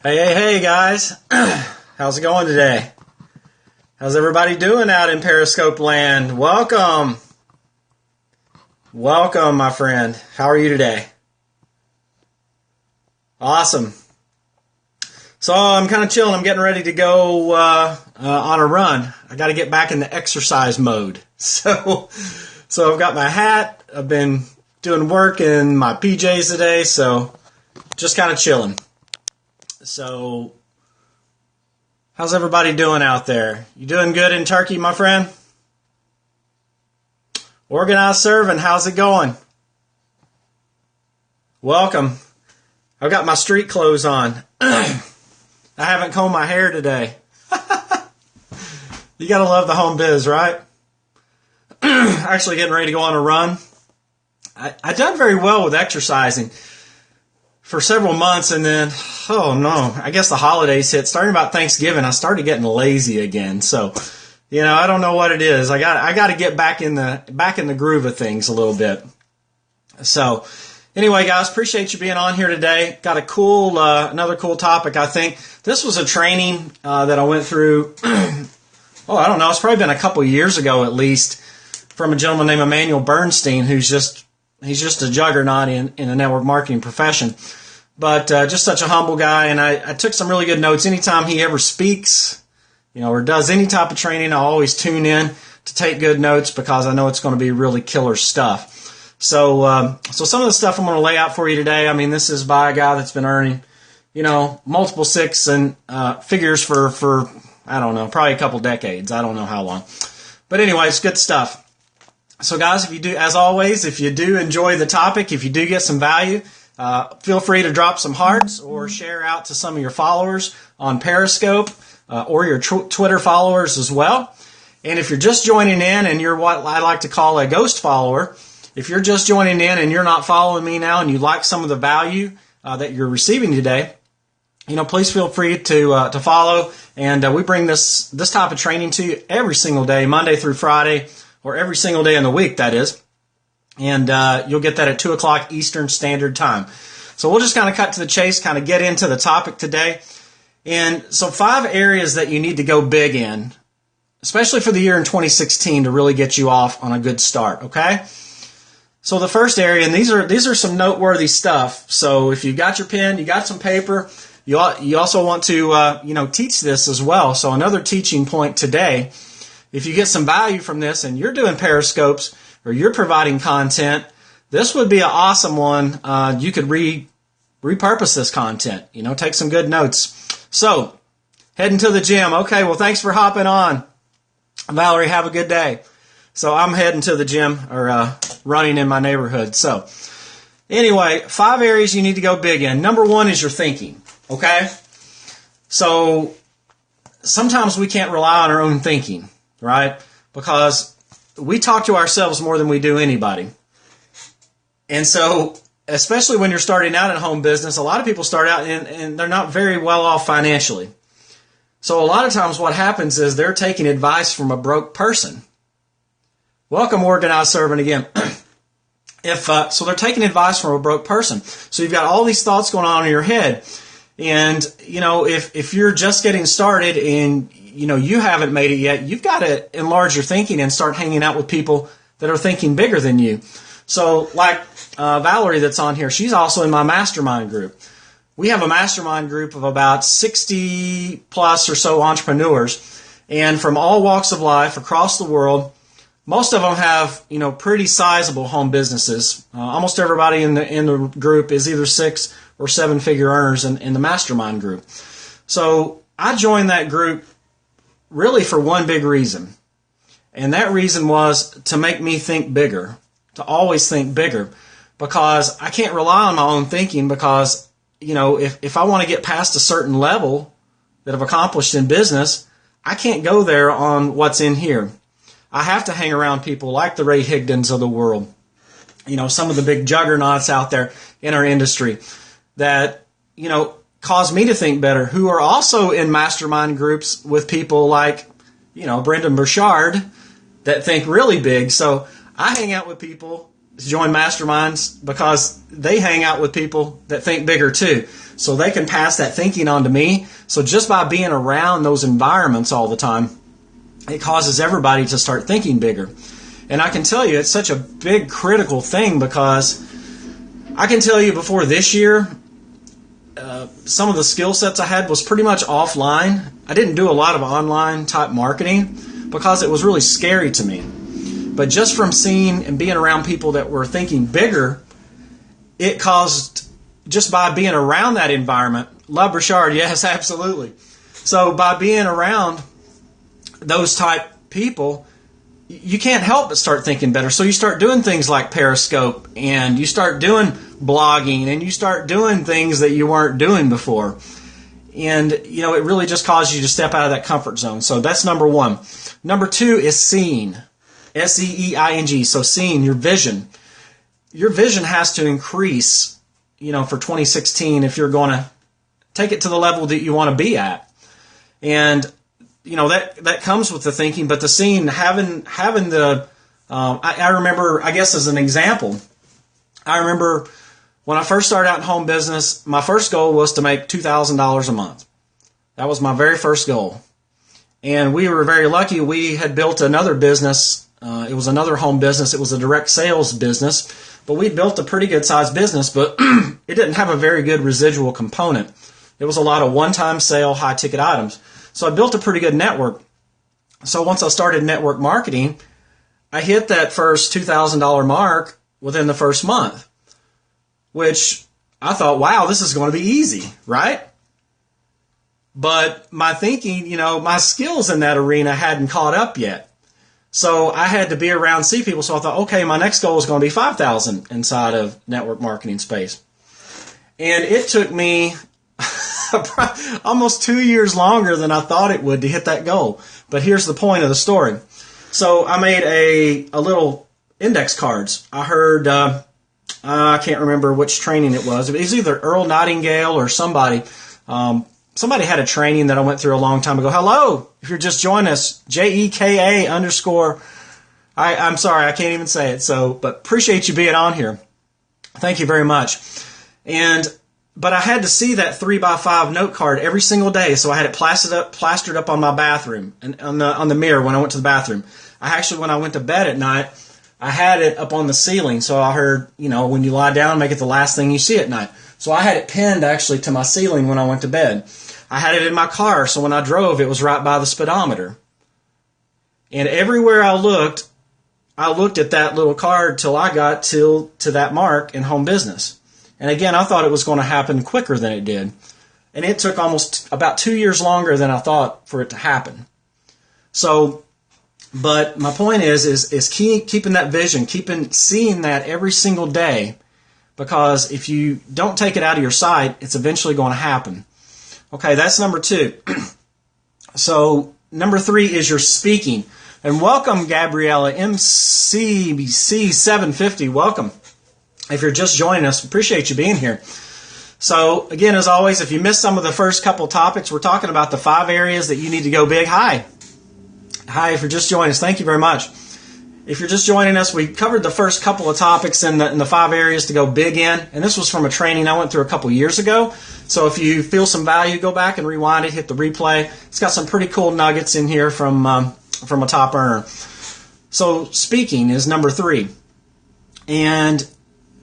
Hey, guys. How's it going today? How's everybody doing out in Periscope land? Welcome. Welcome, my friend. How are you today? Awesome. So I'm kind of chilling. I'm getting ready to go on a run. I got to get back into exercise mode. So I've got my hat. I've been doing work in my PJs today, so just kind of chilling. So, how's everybody doing out there? You doing good in Turkey, my friend? Organized serving, how's it going? Welcome. I've got my street clothes on. I haven't combed my hair today. You gotta love the home biz, right? Actually getting ready to go on a run. I done very well with exercising for several months, and then, oh no, I guess the holidays hit. Starting about Thanksgiving, I started getting lazy again. So, I don't know what it is. I got to get back in the groove of things a little bit. So, anyway, guys, appreciate you being on here today. Got a another cool topic. I think this was a training that I went through. I don't know. It's probably been a couple years ago at least, from a gentleman named Emmanuel Bernstein, who's just a juggernaut in the network marketing profession, but just such a humble guy. And I took some really good notes. Anytime he ever speaks, or does any type of training, I always tune in to take good notes because I know it's going to be really killer stuff. So some of the stuff I'm going to lay out for you today, I mean, this is by a guy that's been earning, multiple six and figures for I don't know, probably a couple decades. I don't know how long. But anyway, it's good stuff. So guys, if you do enjoy the topic, if you do get some value, feel free to drop some hearts or share out to some of your followers on Periscope or your Twitter followers as well. And if you're just joining in and you're what I like to call a ghost follower, if you're just joining in and you're not following me now and you like some of the value that you're receiving today, please feel free to follow. And we bring this type of training to you every single day, Monday through Friday, or every single day in the week, that is. And you'll get that at 2 o'clock Eastern Standard Time. So we'll just kind of cut to the chase, kind of get into the topic today. And so 5 areas that you need to go big in, especially for the year in 2016, to really get you off on a good start, okay? So the first area, and these are some noteworthy stuff. So if you've got your pen, you got some paper, you also want to teach this as well. So another teaching point today, if you get some value from this and you're doing Periscopes or you're providing content, this would be an awesome one. You could repurpose this content, take some good notes. So, heading to the gym. Okay, well, thanks for hopping on. Valerie, have a good day. So, I'm heading to the gym or running in my neighborhood. So, anyway, 5 areas you need to go big in. Number 1 is your thinking, okay? So, sometimes we can't rely on our own thinking, right? Because we talk to ourselves more than we do anybody. And so, especially when you're starting out in home business, a lot of people start out and they're not very well off financially. So a lot of times what happens is they're taking advice from a broke person. Welcome, Organized Servant, again. So they're taking advice from a broke person. So you've got all these thoughts going on in your head. And, if you're just getting started and you haven't made it yet, you've got to enlarge your thinking and start hanging out with people that are thinking bigger than you. So like Valerie that's on here, she's also in my mastermind group. We have a mastermind group of about 60 plus or so entrepreneurs, and from all walks of life across the world. Most of them have, pretty sizable home businesses. Almost everybody in the group is either 6 or 7 figure earners in the mastermind group. So I joined that group really for one big reason. And that reason was to make me think bigger, to always think bigger, because I can't rely on my own thinking because, if I want to get past a certain level that I've accomplished in business, I can't go there on what's in here. I have to hang around people like the Ray Higdons of the world, some of the big juggernauts out there in our industry that, cause me to think better, who are also in mastermind groups with people like, Brendan Burchard that think really big. So I hang out with people join masterminds because they hang out with people that think bigger too. So they can pass that thinking on to me. So just by being around those environments all the time, it causes everybody to start thinking bigger. And I can tell you, it's such a big critical thing because I can tell you before this year, some of the skill sets I had was pretty much offline. I didn't do a lot of online type marketing because it was really scary to me. But just from seeing and being around people that were thinking bigger, it caused, just by being around that environment, love Richard, yes, absolutely. So by being around those type people, you can't help but start thinking better. So you start doing things like Periscope, and you start doing blogging, and you start doing things that you weren't doing before. And, you know, it really just causes you to step out of that comfort zone. So that's number one. Number two is seeing. S-E-E-I-N-G. So seeing, your vision. Your vision has to increase, you know, for 2016 if you're going to take it to the level that you want to be at. And you know, that comes with the thinking, but the seeing, having the, I remember, I guess as an example, I remember when I first started out in home business, my first goal was to make $2,000 a month. That was my very first goal. And we were very lucky. We had built another business. It was another home business. It was a direct sales business, but we built a pretty good sized business, but it didn't have a very good residual component. It was a lot of one-time sale, high ticket items. So I built a pretty good network. So once I started network marketing, I hit that first $2,000 mark within the first month, which I thought, wow, this is going to be easy, right? But my thinking, you know, my skills in that arena hadn't caught up yet. So I had to be around, see people. So I thought, okay, my next goal is going to be 5,000 inside of network marketing space. And it took me almost 2 years longer than I thought it would to hit that goal. But here's the point of the story. So I made a little index cards. I heard, I can't remember which training it was. It was either Earl Nightingale or somebody. Somebody had a training that I went through a long time ago. Hello, if you're just joining us, JEKA _ I'm sorry, I can't even say it. So, but appreciate you being on here. Thank you very much. But I had to see that 3x5 note card every single day, so I had it plastered up on my bathroom and on the mirror when I went to the bathroom. When I went to bed at night, I had it up on the ceiling, so I heard, you know, when you lie down, make it the last thing you see at night. So I had it pinned actually to my ceiling when I went to bed. I had it in my car, so when I drove, it was right by the speedometer. And everywhere I looked at that little card till I got to that mark in home business. And again, I thought it was going to happen quicker than it did. And it took almost about 2 years longer than I thought for it to happen. So, but my point is keeping that vision, seeing that every single day, because if you don't take it out of your sight, it's eventually going to happen. Okay, that's number two. So, number three is your speaking. And welcome, Gabriella, MCBC 750, welcome. If you're just joining us, appreciate you being here. So, again, as always, if you missed some of the first couple topics, we're talking about the 5 areas that you need to go big. Hi, if you're just joining us, thank you very much. If you're just joining us, we covered the first couple of topics in the 5 areas to go big in, and this was from a training I went through a couple years ago. So if you feel some value, go back and rewind it, hit the replay. It's got some pretty cool nuggets in here from a top earner. So speaking is number 3. And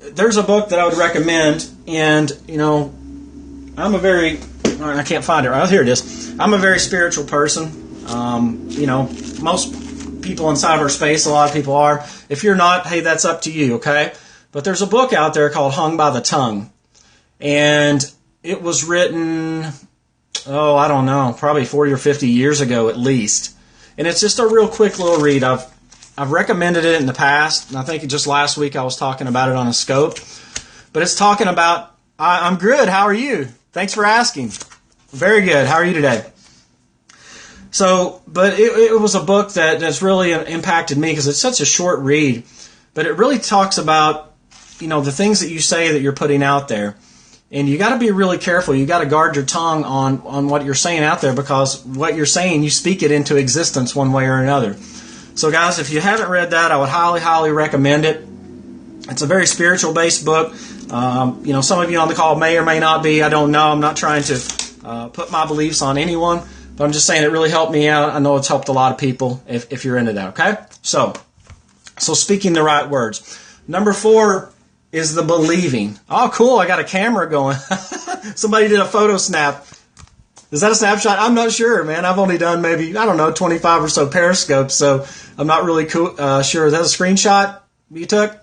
there's a book that I would recommend, and, you know, I can't find it. Oh, here it is. I'm a very spiritual person. You know, most people inside of our space, a lot of people are. If you're not, hey, that's up to you, okay? But there's a book out there called Hung by the Tongue. And it was written, I don't know, probably 40 or 50 years ago at least. And it's just a real quick little read. I've recommended it in the past, and I think just last week I was talking about it on a scope. But it's talking about, I'm good, how are you? Thanks for asking. Very good, how are you today? So, but it was a book that's really impacted me because it's such a short read. But it really talks about, you know, the things that you say that you're putting out there. And you got to be really careful. You got to guard your tongue on what you're saying out there, because what you're saying, you speak it into existence one way or another. So guys, if you haven't read that, I would highly, highly recommend it. It's a very spiritual-based book. Some of you on the call may or may not be. I don't know. I'm not trying to put my beliefs on anyone, but I'm just saying it really helped me out. I know it's helped a lot of people if you're into that, okay? So speaking the right words. Number 4 is the believing. Oh, cool. I got a camera going. Somebody did a photo snap. Is that a snapshot? I'm not sure, man. I've only done maybe, 25 or so periscopes, so I'm not really sure. Is that a screenshot you took?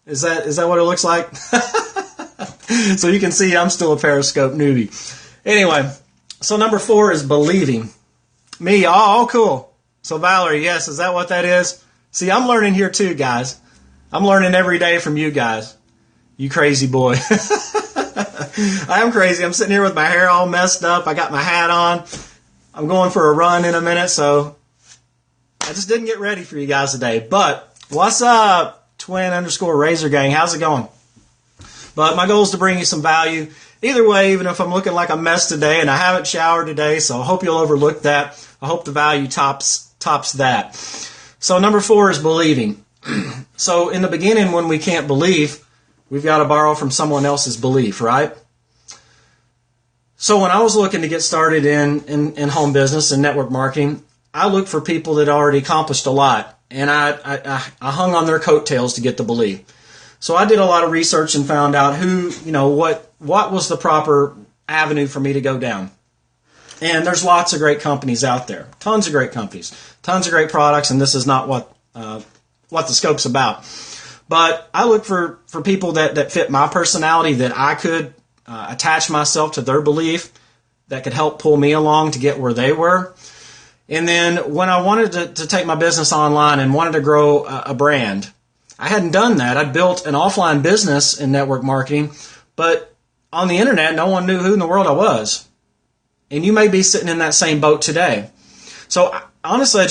Is that what it looks like? So you can see I'm still a periscope newbie. Anyway, so number 4 is believing. Me, oh, cool. So Valerie, yes, is that what that is? See, I'm learning here too, guys. I'm learning every day from you guys. You crazy boy. I am crazy. I'm sitting here with my hair all messed up. I got my hat on. I'm going for a run in a minute, so I just didn't get ready for you guys today. But what's up, twin_razor gang? How's it going? But my goal is to bring you some value. Either way, even if I'm looking like a mess today and I haven't showered today, so I hope you'll overlook that. I hope the value tops that. So number 4 is believing. So in the beginning, when we can't believe, we've got to borrow from someone else's belief, right? So when I was looking to get started in home business and network marketing, I looked for people that already accomplished a lot, and I hung on their coattails to get the belief. So I did a lot of research and found out what was the proper avenue for me to go down. And there's lots of great companies out there, tons of great companies, tons of great products, and this is not what the scope's about. But I look for people that fit my personality, that I could attach myself to their belief, that could help pull me along to get where they were. And then when I wanted to take my business online and wanted to grow a brand, I hadn't done that. I'd built an offline business in network marketing, but on the internet, no one knew who in the world I was. And you may be sitting in that same boat today. So honestly,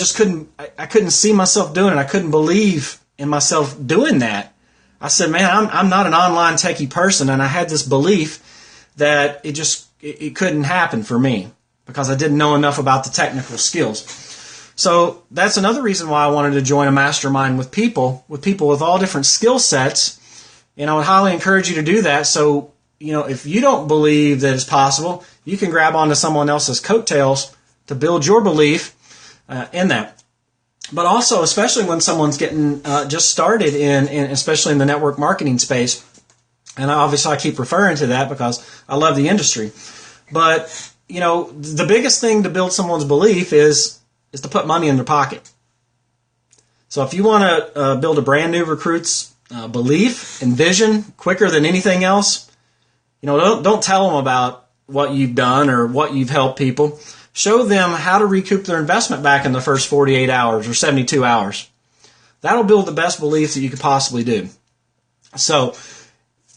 I couldn't see myself doing it. I couldn't believe in myself doing that. I said, man, I'm not an online techie person, and I had this belief that it couldn't happen for me because I didn't know enough about the technical skills. So that's another reason why I wanted to join a mastermind with people with all different skill sets, and I would highly encourage you to do that. So, if you don't believe that it's possible, you can grab onto someone else's coattails to build your belief in that. But also, especially when someone's getting just started especially in the network marketing space, and obviously I keep referring to that because I love the industry. But, the biggest thing to build someone's belief is to put money in their pocket. So if you want to build a brand new recruit's belief and vision quicker than anything else, don't tell them about what you've done or what you've helped people. Show them how to recoup their investment back in the first 48 hours or 72 hours. That'll build the best belief that you could possibly do. So,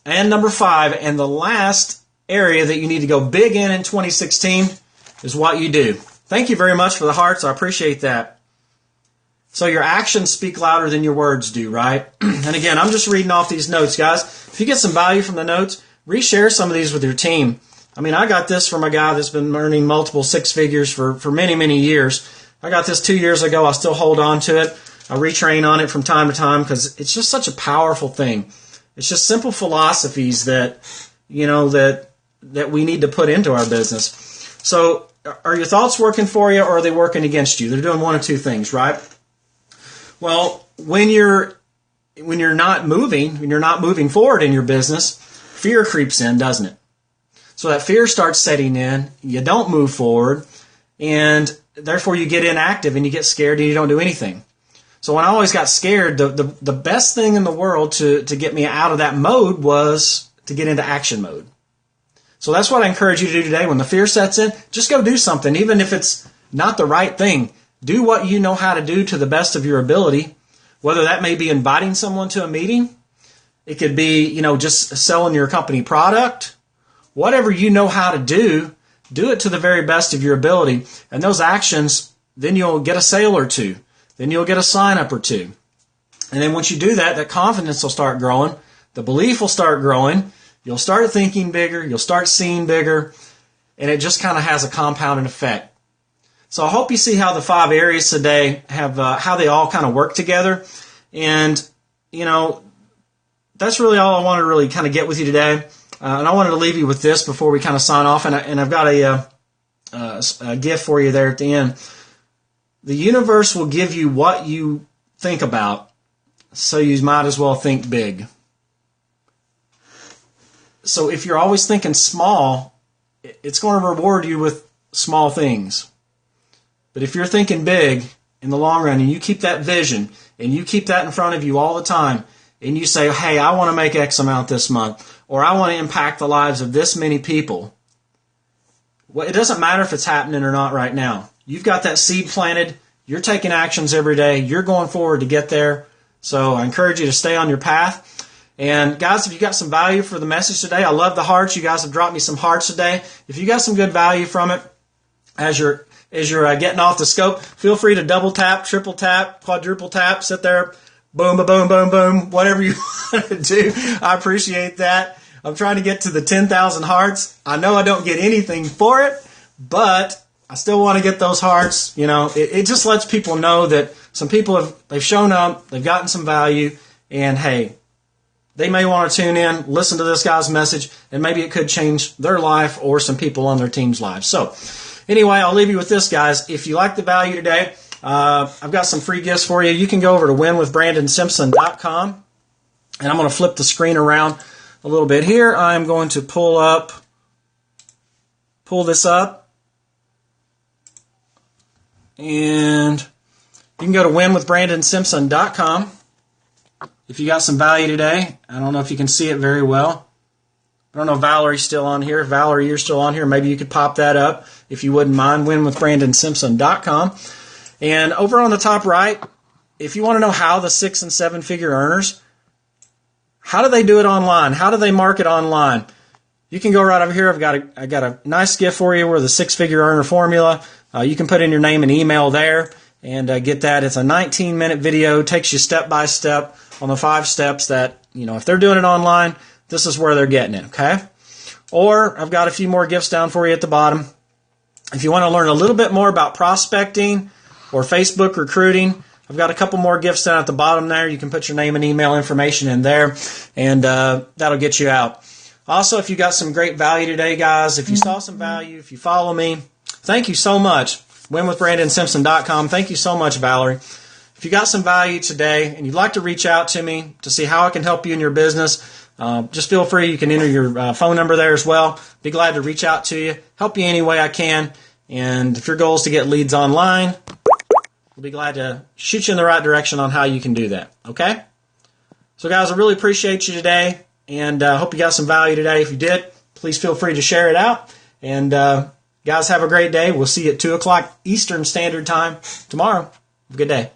and number 5, and the last area that you need to go big in 2016 is what you do. Thank you very much for the hearts. I appreciate that. So your actions speak louder than your words do, right? And again, I'm just reading off these notes, guys. If you get some value from the notes, reshare some of these with your team. I mean, I got this from a guy that's been earning multiple 6 figures for many, many years. I got this 2 years ago. I still hold on to it. I retrain on it from time to time because it's just such a powerful thing. It's just simple philosophies that we need to put into our business. So are your thoughts working for you, or are they working against you? They're doing one of two things, right? Well, when you're not moving forward in your business, fear creeps in, doesn't it? So that fear starts setting in, you don't move forward, and therefore you get inactive and you get scared and you don't do anything. So when I always got scared, the best thing in the world to get me out of that mode was to get into action mode. So that's what I encourage you to do today. When the fear sets in, just go do something, even if it's not the right thing. Do what you know how to do to the best of your ability, whether that may be inviting someone to a meeting. It could be, just selling your company product. Whatever you know how to do it to the very best of your ability. And those actions, then you'll get a sale or two. Then you'll get a sign up or two. And then once you do that, that confidence will start growing. The belief will start growing. You'll start thinking bigger. You'll start seeing bigger. And it just kind of has a compounding effect. So I hope you see how the 5 areas today have, how they all kind of work together. And, that's really all I wanted to really kind of get with you today. And I wanted to leave you with this before we kind of sign off. And I've got a gift for you there at the end. The universe will give you what you think about, so you might as well think big. So if you're always thinking small, it's going to reward you with small things. But if you're thinking big in the long run, and you keep that vision, and you keep that in front of you all the time, and you say, hey, I want to make X amount this month, or I want to impact the lives of this many people, well, it doesn't matter if it's happening or not right now. You've got that seed planted. You're taking actions every day. You're going forward to get there. So I encourage you to stay on your path. And guys, if you got some value for the message today, I love the hearts. You guys have dropped me some hearts today. If you got some good value from it, as you're getting off the scope, feel free to double tap, triple tap, quadruple tap, sit there, boom, boom, boom, boom, whatever you want to do. I appreciate that. I'm trying to get to the 10,000 hearts. I know I don't get anything for it, but I still want to get those hearts. You know, it just lets people know that some people they've shown up, they've gotten some value, and hey, they may want to tune in, listen to this guy's message, and maybe it could change their life or some people on their team's lives. So anyway, I'll leave you with this, guys. If you like the value today, I've got some free gifts for you. You can go over to winwithbrandonsimpson.com, and I'm going to flip the screen around a little bit here. I'm going to pull this up, and you can go to winwithbrandonsimpson.com. If you got some value today, I don't know if you can see it very well. I don't know if Valerie's still on here. Valerie, you're still on here. Maybe you could pop that up if you wouldn't mind, winwithbrandonsimpson.com. And over on the top right, if you want to know how the 6- and 7-figure earners, how do they do it online? How do they market online? You can go right over here. I got a nice gift for you with the 6-figure earner formula. You can put in your name and email there and get that. It's a 19-minute video. Takes you step by step on the 5 steps that, you know, if they're doing it online, this is where they're getting it, okay? Or I've got a few more gifts down for you at the bottom. If you want to learn a little bit more about prospecting or Facebook recruiting, I've got a couple more gifts down at the bottom there. You can put your name and email information in there, and that'll get you out. Also, if you got some great value today, guys, if you saw some value, if you follow me, thank you so much. winwithbrandonsimpson.com. Thank you so much, Valerie. If you got some value today and you'd like to reach out to me to see how I can help you in your business, just feel free. You can enter your phone number there as well. Be glad to reach out to you, help you any way I can. And if your goal is to get leads online, we'll be glad to shoot you in the right direction on how you can do that. Okay? So, guys, I really appreciate you today, and hope you got some value today. If you did, please feel free to share it out. And, guys, have a great day. We'll see you at 2 o'clock Eastern Standard Time tomorrow. Have a good day.